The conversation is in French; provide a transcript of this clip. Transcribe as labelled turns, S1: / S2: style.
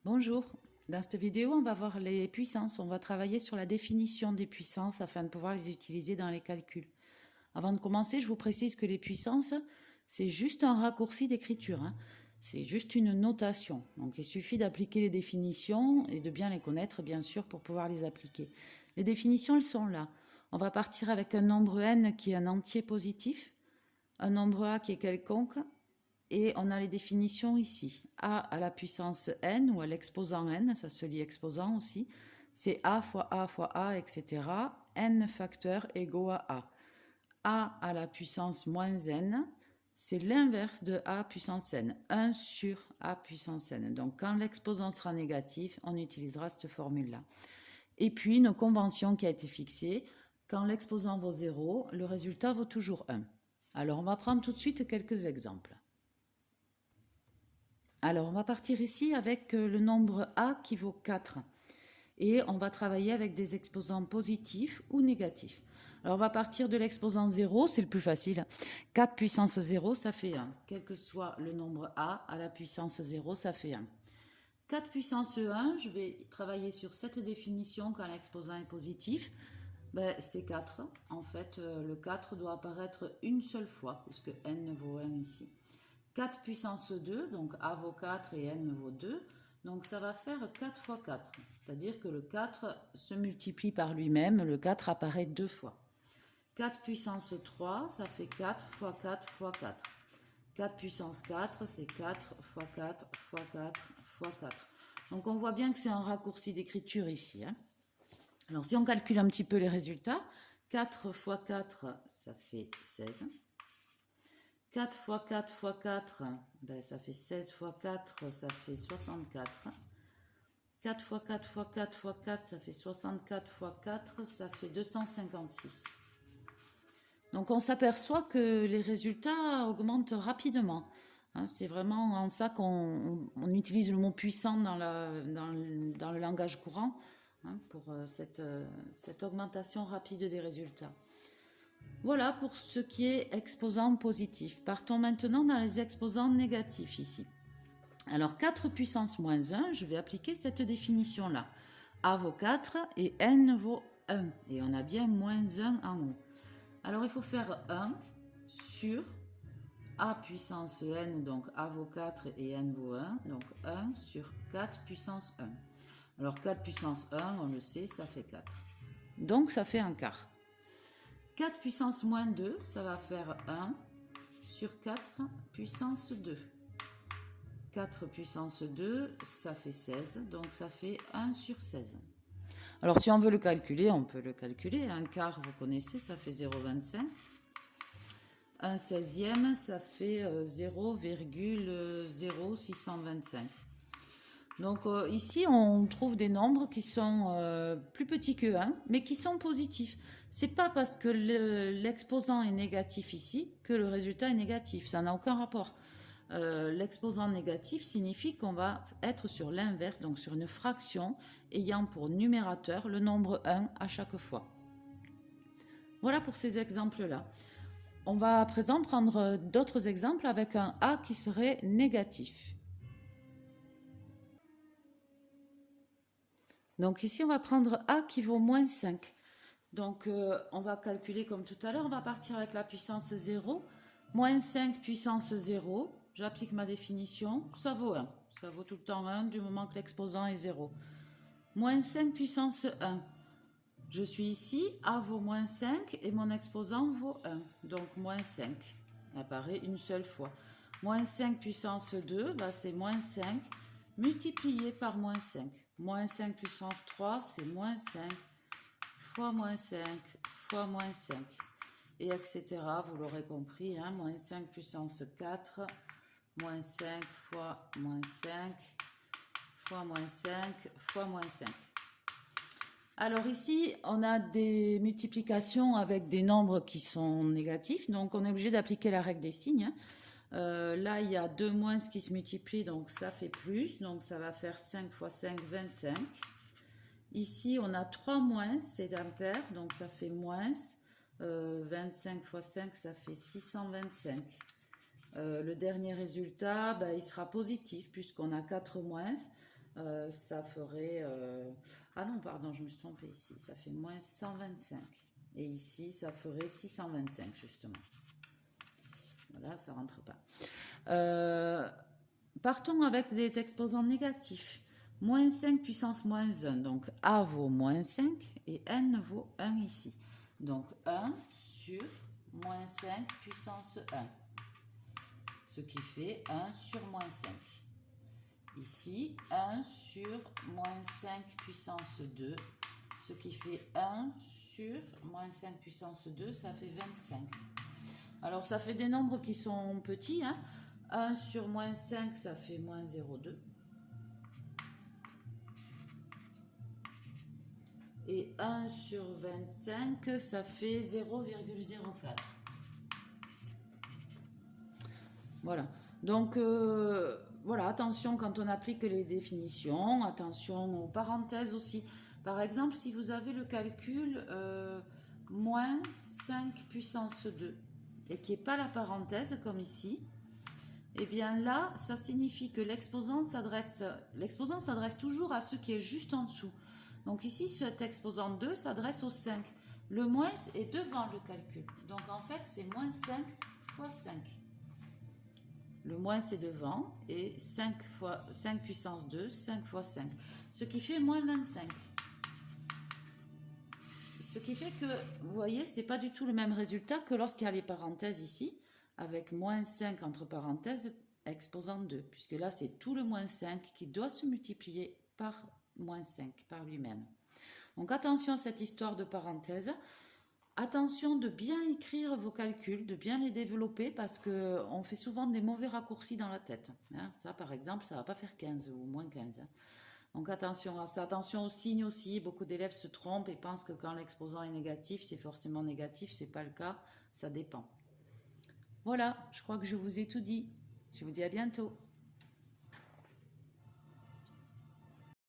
S1: Bonjour, dans cette vidéo on va voir les puissances, on va travailler sur la définition des puissances afin de pouvoir les utiliser dans les calculs. Avant de commencer, je vous précise que les puissances, c'est juste un raccourci d'écriture, hein. C'est juste une notation. Donc il suffit d'appliquer les définitions et de bien les connaître bien sûr pour pouvoir les appliquer. Les définitions elles sont là. On va partir avec un nombre n qui est un entier positif, un nombre a qui est quelconque, et on a les définitions ici. A à la puissance n ou à l'exposant n, ça se lit exposant aussi, c'est a fois a fois a, etc. N facteur égaux à a. A à la puissance moins n, c'est l'inverse de a puissance n, 1 sur a puissance n. Donc quand l'exposant sera négatif, on utilisera cette formule-là. Et puis une convention qui a été fixée, quand l'exposant vaut 0, le résultat vaut toujours 1. Alors on va prendre tout de suite quelques exemples. Alors, on va partir ici avec le nombre A qui vaut 4. Et on va travailler avec des exposants positifs ou négatifs. Alors, on va partir de l'exposant 0, c'est le plus facile. 4 puissance 0, ça fait 1. Quel que soit le nombre A, à la puissance 0, ça fait 1. 4 puissance 1, je vais travailler sur cette définition quand l'exposant est positif. Ben, c'est 4. En fait, le 4 doit apparaître une seule fois, puisque n vaut 1 ici. 4 puissance 2, donc A vaut 4 et N vaut 2. Donc ça va faire 4 fois 4. C'est-à-dire que le 4 se multiplie par lui-même, le 4 apparaît deux fois. 4 puissance 3, ça fait 4 fois 4 fois 4. 4 puissance 4, c'est 4 fois 4 fois 4 fois 4. Donc on voit bien que c'est un raccourci d'écriture ici, hein. Alors si on calcule un petit peu les résultats, 4 fois 4, ça fait 16. 4 fois 4 fois 4, ben, ça fait 16 fois 4, ça fait 64. 4 fois 4 fois 4 fois 4, ça fait 64 fois 4, ça fait 256. Donc on s'aperçoit que les résultats augmentent rapidement. Hein, c'est vraiment en ça qu'on utilise le mot puissant dans le langage courant, hein, pour cette augmentation rapide des résultats. Voilà pour ce qui est exposant positif. Partons maintenant dans les exposants négatifs ici. Alors 4 puissance moins 1, je vais appliquer cette définition-là. A vaut 4 et N vaut 1. Et on a bien moins 1 en haut. Alors il faut faire 1 sur A puissance N, donc A vaut 4 et N vaut 1. Donc 1 sur 4 puissance 1. Alors 4 puissance 1, on le sait, ça fait 4. Donc ça fait un quart. 4 puissance moins 2, ça va faire 1 sur 4 puissance 2. 4 puissance 2, ça fait 16, donc ça fait 1 sur 16. Alors si on veut le calculer, on peut le calculer. Un quart, vous connaissez, ça fait 0,25. Un 16e, ça fait 0,0625. Donc ici, on trouve des nombres qui sont plus petits que 1, mais qui sont positifs. C'est pas parce que l'exposant est négatif ici que le résultat est négatif. Ça n'a aucun rapport. L'exposant négatif signifie qu'on va être sur l'inverse, donc sur une fraction ayant pour numérateur le nombre 1 à chaque fois. Voilà pour ces exemples-là. On va à présent prendre d'autres exemples avec un A qui serait négatif. Donc ici, on va prendre A qui vaut moins 5. Donc on va calculer comme tout à l'heure, on va partir avec la puissance 0. Moins 5 puissance 0, j'applique ma définition, ça vaut 1. Ça vaut tout le temps 1 du moment que l'exposant est 0. Moins 5 puissance 1. Je suis ici, A vaut moins 5 et mon exposant vaut 1. Donc moins 5 apparaît une seule fois. Moins 5 puissance 2, bah, c'est moins 5 multiplié par moins 5. Moins 5 puissance 3, c'est moins 5 fois moins 5 fois moins 5. Et etc. Vous l'aurez compris, hein, moins 5 puissance 4, moins 5 fois moins 5, fois moins 5, fois moins 5. Alors ici, on a des multiplications avec des nombres qui sont négatifs, donc on est obligé d'appliquer la règle des signes. Là, il y a deux moins qui se multiplient, donc ça fait plus, donc ça va faire 5 fois 5, 25. Ici, on a 3 moins, c'est impair, donc ça fait moins. 25 fois 5, ça fait 625. Le dernier résultat, il sera positif puisqu'on a 4 moins. ça ferait... Ah non, pardon, je me suis trompée ici. Ça fait moins 125. Et ici, ça ferait 625, justement. Voilà, ça rentre pas. Partons avec des exposants négatifs. Moins 5 puissance moins 1. Donc, A vaut moins 5 et N vaut 1 ici. Donc, 1 sur moins 5 puissance 1. Ce qui fait 1 sur moins 5. Ici, 1 sur moins 5 puissance 2. Ce qui fait 1 sur moins 5 puissance 2, ça fait 25. Alors, ça fait des nombres qui sont petits. 1 sur moins 5, ça fait moins 0,2. Et 1 sur 25, ça fait 0,04. Voilà. Donc, voilà, attention quand on applique les définitions, attention aux parenthèses aussi. Par exemple, si vous avez le calcul moins 5 puissance 2 et qu'il n'y ait pas la parenthèse comme ici, eh bien là, ça signifie que l'exposant s'adresse toujours à ce qui est juste en dessous. Donc ici, cet exposant 2 s'adresse au 5. Le moins est devant le calcul. Donc en fait, c'est moins 5 fois 5. Le moins c'est devant et 5 fois 5 puissance 2, 5 fois 5. Ce qui fait moins 25. Ce qui fait que, vous voyez, c'est pas du tout le même résultat que lorsqu'il y a les parenthèses ici, avec moins 5 entre parenthèses, exposant 2. Puisque là, c'est tout le moins 5 qui doit se multiplier par moins 5, par lui-même. Donc attention à cette histoire de parenthèses. Attention de bien écrire vos calculs, de bien les développer parce qu'on fait souvent des mauvais raccourcis dans la tête. Ça, par exemple, ça ne va pas faire 15 ou moins 15. Donc attention à ça, attention aux signes aussi. Beaucoup d'élèves se trompent et pensent que quand l'exposant est négatif, c'est forcément négatif. Ce n'est pas le cas, ça dépend. Voilà, je crois que je vous ai tout dit. Je vous dis à bientôt.